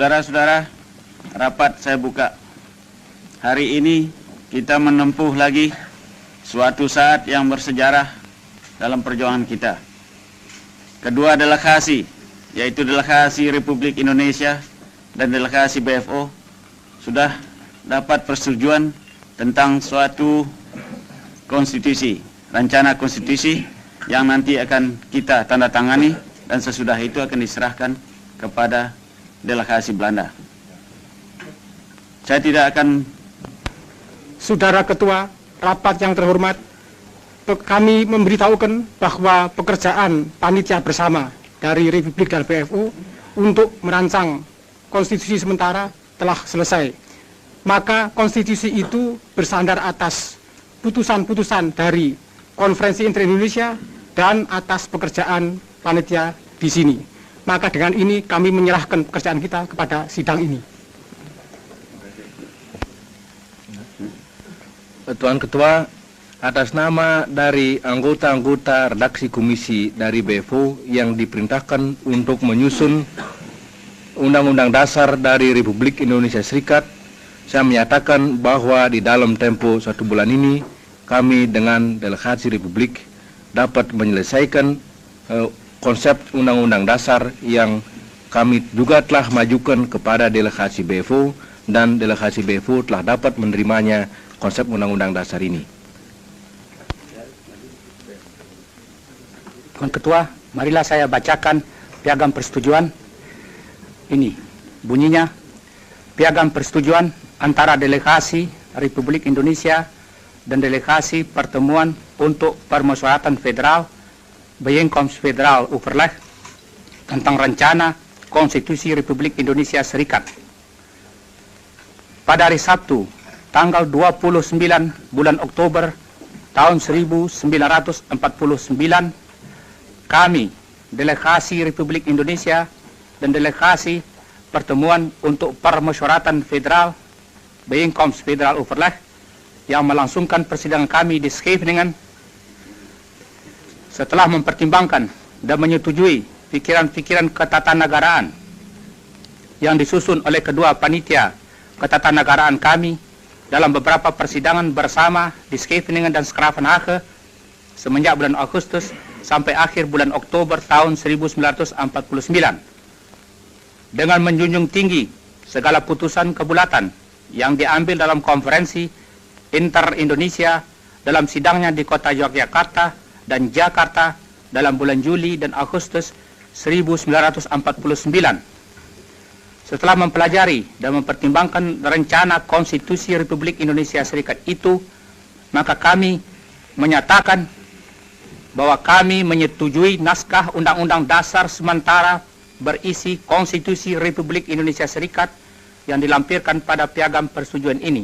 Saudara-saudara, rapat saya buka. Hari ini kita menempuh lagi suatu saat yang bersejarah dalam perjuangan kita. Kedua delegasi, yaitu delegasi Republik Indonesia dan delegasi BFO, sudah dapat persetujuan tentang suatu konstitusi, rencana konstitusi yang nanti akan kita tanda tangani dan sesudah itu akan diserahkan kepada delegasi Belanda. Saya tidak akan... Saudara Ketua, rapat yang terhormat, kami memberitahukan bahwa pekerjaan panitia bersama dari Republik dan BFO untuk merancang konstitusi sementara telah selesai. Maka konstitusi itu bersandar atas putusan-putusan dari Konferensi Inter-Indonesia dan atas pekerjaan panitia di sini. Maka dengan ini kami menyerahkan pekerjaan kita kepada sidang ini. Tuan Ketua, atas nama dari anggota-anggota redaksi komisi dari BFO yang diperintahkan untuk menyusun Undang-Undang Dasar dari Republik Indonesia Serikat, saya menyatakan bahwa di dalam tempo 1 bulan ini kami dengan delegasi Republik dapat menyelesaikan konsep Undang-Undang Dasar yang kami juga telah majukan kepada delegasi BFO, dan delegasi BFO telah dapat menerimanya konsep Undang-Undang Dasar ini. Tuan Ketua, marilah saya bacakan piagam persetujuan. Ini bunyinya: piagam persetujuan antara delegasi Republik Indonesia dan delegasi Pertemuan untuk Permusyawaratan Federal Bijeenkomst Federaal Overleg tentang rencana Konstitusi Republik Indonesia Serikat. Pada hari Sabtu, tanggal 29 bulan Oktober tahun 1949, kami, delegasi Republik Indonesia dan delegasi Pertemuan untuk Permusyawaratan Federal Bijeenkomst Federaal Overleg yang melangsungkan persidangan kami di Scheveningen, setelah mempertimbangkan dan menyetujui pikiran-pikiran ketatanegaraan yang disusun oleh kedua panitia ketatanegaraan kami dalam beberapa persidangan bersama di Scheveningen dan 's-Gravenhage semenjak bulan Agustus sampai akhir bulan Oktober tahun 1949, dengan menjunjung tinggi segala putusan kebulatan yang diambil dalam konferensi Inter-Indonesia dalam sidangnya di kota Yogyakarta dan Jakarta dalam bulan Juli dan Agustus 1949. Setelah mempelajari dan mempertimbangkan rencana Konstitusi Republik Indonesia Serikat itu, maka kami menyatakan bahwa kami menyetujui naskah Undang-Undang Dasar sementara berisi Konstitusi Republik Indonesia Serikat yang dilampirkan pada piagam persetujuan ini.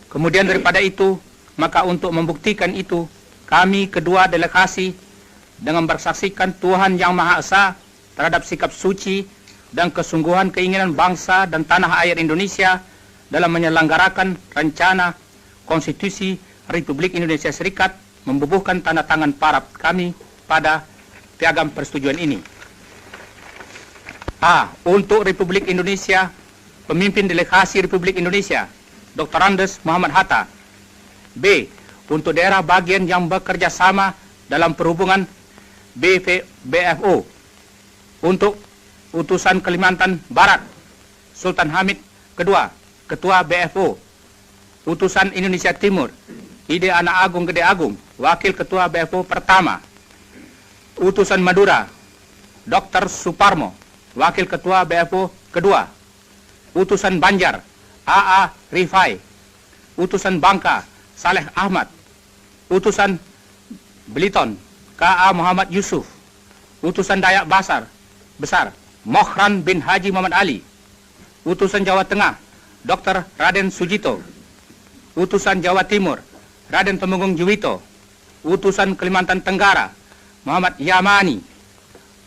Kemudian daripada itu, maka untuk membuktikan itu, kami kedua delegasi dengan bersaksikan Tuhan Yang Maha Esa terhadap sikap suci dan kesungguhan keinginan bangsa dan tanah air Indonesia dalam menyelenggarakan rencana Konstitusi Republik Indonesia Serikat, membubuhkan tanda tangan para kami pada piagam persetujuan ini. A. Untuk Republik Indonesia, pemimpin delegasi Republik Indonesia, Dr. Andes Muhammad Hatta. B. Untuk daerah bagian yang bekerja sama dalam perhubungan BFO, untuk utusan Kalimantan Barat, Sultan Hamid kedua, Ketua BFO. Utusan Indonesia Timur, Ide Anak Agung Gede Agung, Wakil Ketua BFO pertama. Utusan Madura, Dr. Suparmo, Wakil Ketua BFO kedua. Utusan Banjar, AA Rifai. Utusan Bangka, Saleh Ahmad. Utusan Beliton, KA Muhammad Yusuf. Utusan Dayak Besar, Mohran bin Haji Muhammad Ali. Utusan Jawa Tengah, Dr. Raden Sujito. Utusan Jawa Timur, Raden Temenggung Juwito. Utusan Kalimantan Tenggara, Muhammad Yamani.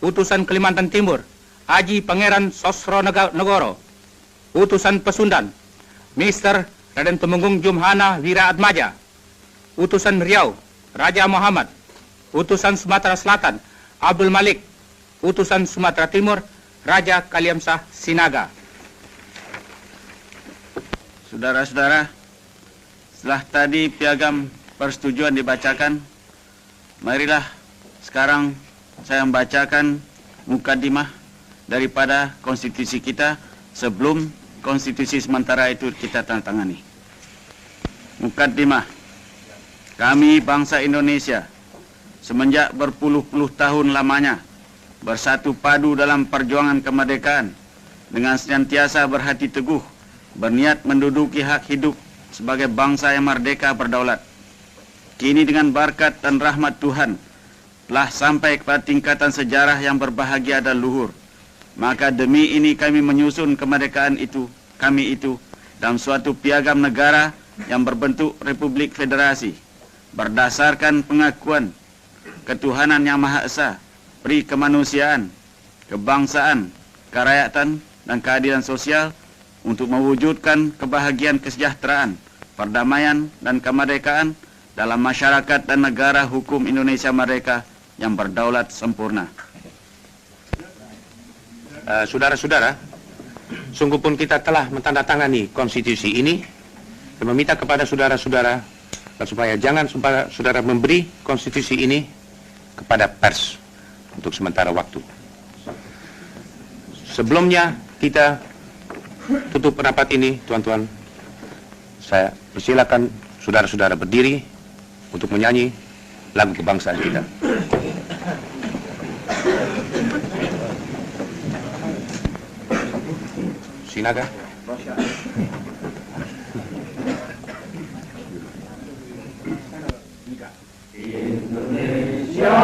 Utusan Kalimantan Timur, Haji Pangeran Sosro Negoro. Utusan Pesundan, Mr. Raden Temenggung Jumhana Wiraatmaja. Utusan Riau, Raja Muhammad. Utusan Sumatera Selatan, Abdul Malik. Utusan Sumatera Timur, Raja Kaliamsah Sinaga. Saudara-saudara, setelah tadi piagam persetujuan dibacakan, marilah sekarang saya membacakan mukadimah daripada konstitusi kita sebelum konstitusi sementara itu kita tandatangani. Mukadimah. Kami bangsa Indonesia semenjak berpuluh-puluh tahun lamanya bersatu padu dalam perjuangan kemerdekaan dengan senantiasa berhati teguh, berniat menduduki hak hidup sebagai bangsa yang merdeka berdaulat. Kini dengan berkat dan rahmat Tuhan telah sampai kepada tingkatan sejarah yang berbahagia dan luhur. Maka demi ini kami menyusun kemerdekaan kami itu dalam suatu piagam negara yang berbentuk Republik Federasi, berdasarkan pengakuan ketuhanan yang Maha Esa, peri kemanusiaan, kebangsaan, kerakyatan, dan keadilan sosial untuk mewujudkan kebahagiaan kesejahteraan, perdamaian, dan kemerdekaan dalam masyarakat dan negara hukum Indonesia merdeka yang berdaulat sempurna. Saudara-saudara, sungguh pun kita telah mentandatangani konstitusi ini dan meminta kepada saudara-saudara supaya jangan saudara memberi konstitusi ini kepada pers untuk sementara waktu. Sebelumnya kita tutup rapat ini, tuan-tuan, saya persilakan saudara-saudara berdiri untuk menyanyi lagu kebangsaan kita. Sinaga. Indonesia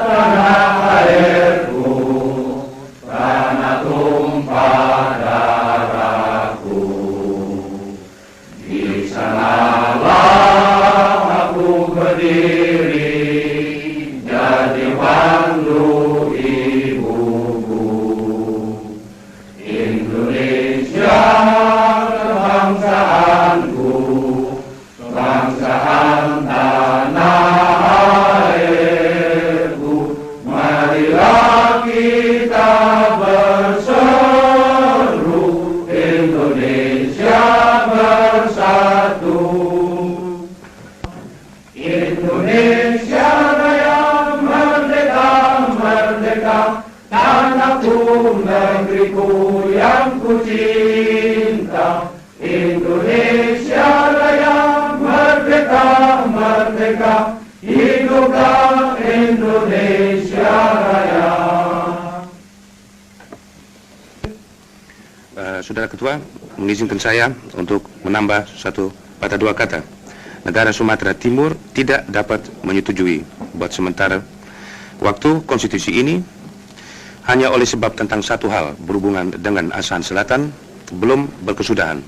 tanah airku, tanah tumpah darahku. Di sanalah aku berdiri, jadi pandu ibuku. Indonesia kebangsaanku, kebangsaan tanah airku. Marilah kita berseru, Indonesia bersatu. Indonesia Raya merdeka, merdeka, tanahku, negeriku yang ku cinta. Indonesia Raya merdeka, merdeka, hiduplah Indonesia Raya. Saudara Ketua, mengizinkan saya untuk menambah satu patah dua kata. Negara Sumatera Timur tidak dapat menyetujui buat sementara waktu konstitusi ini hanya oleh sebab tentang satu hal berhubungan dengan ASEAN Selatan belum berkesudahan.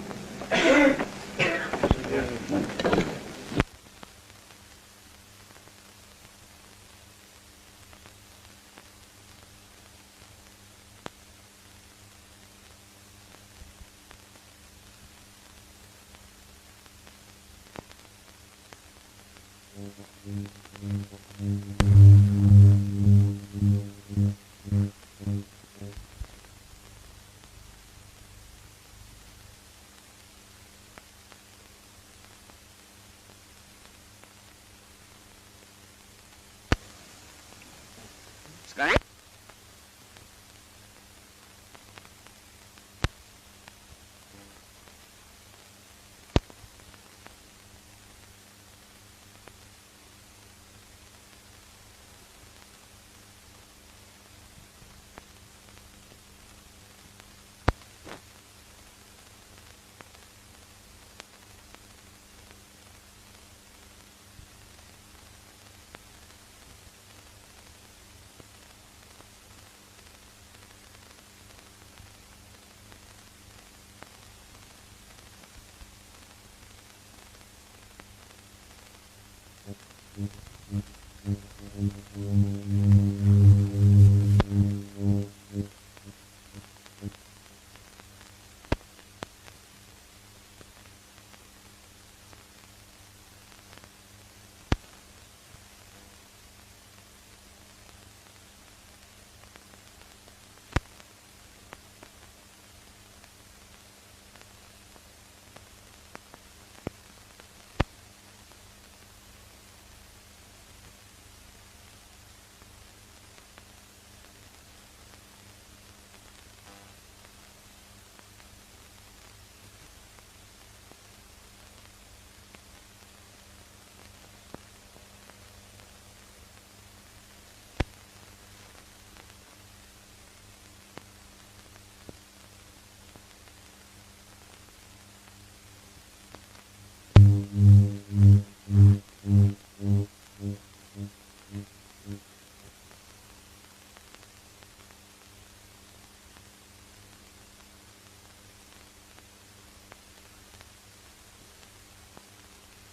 Sekarang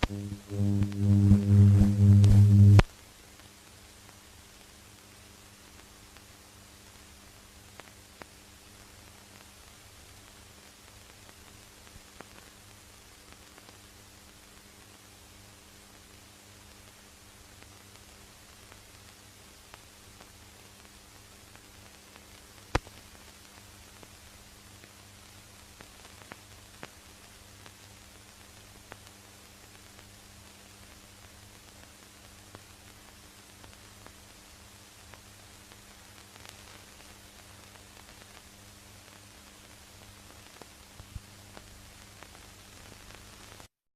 Thank you.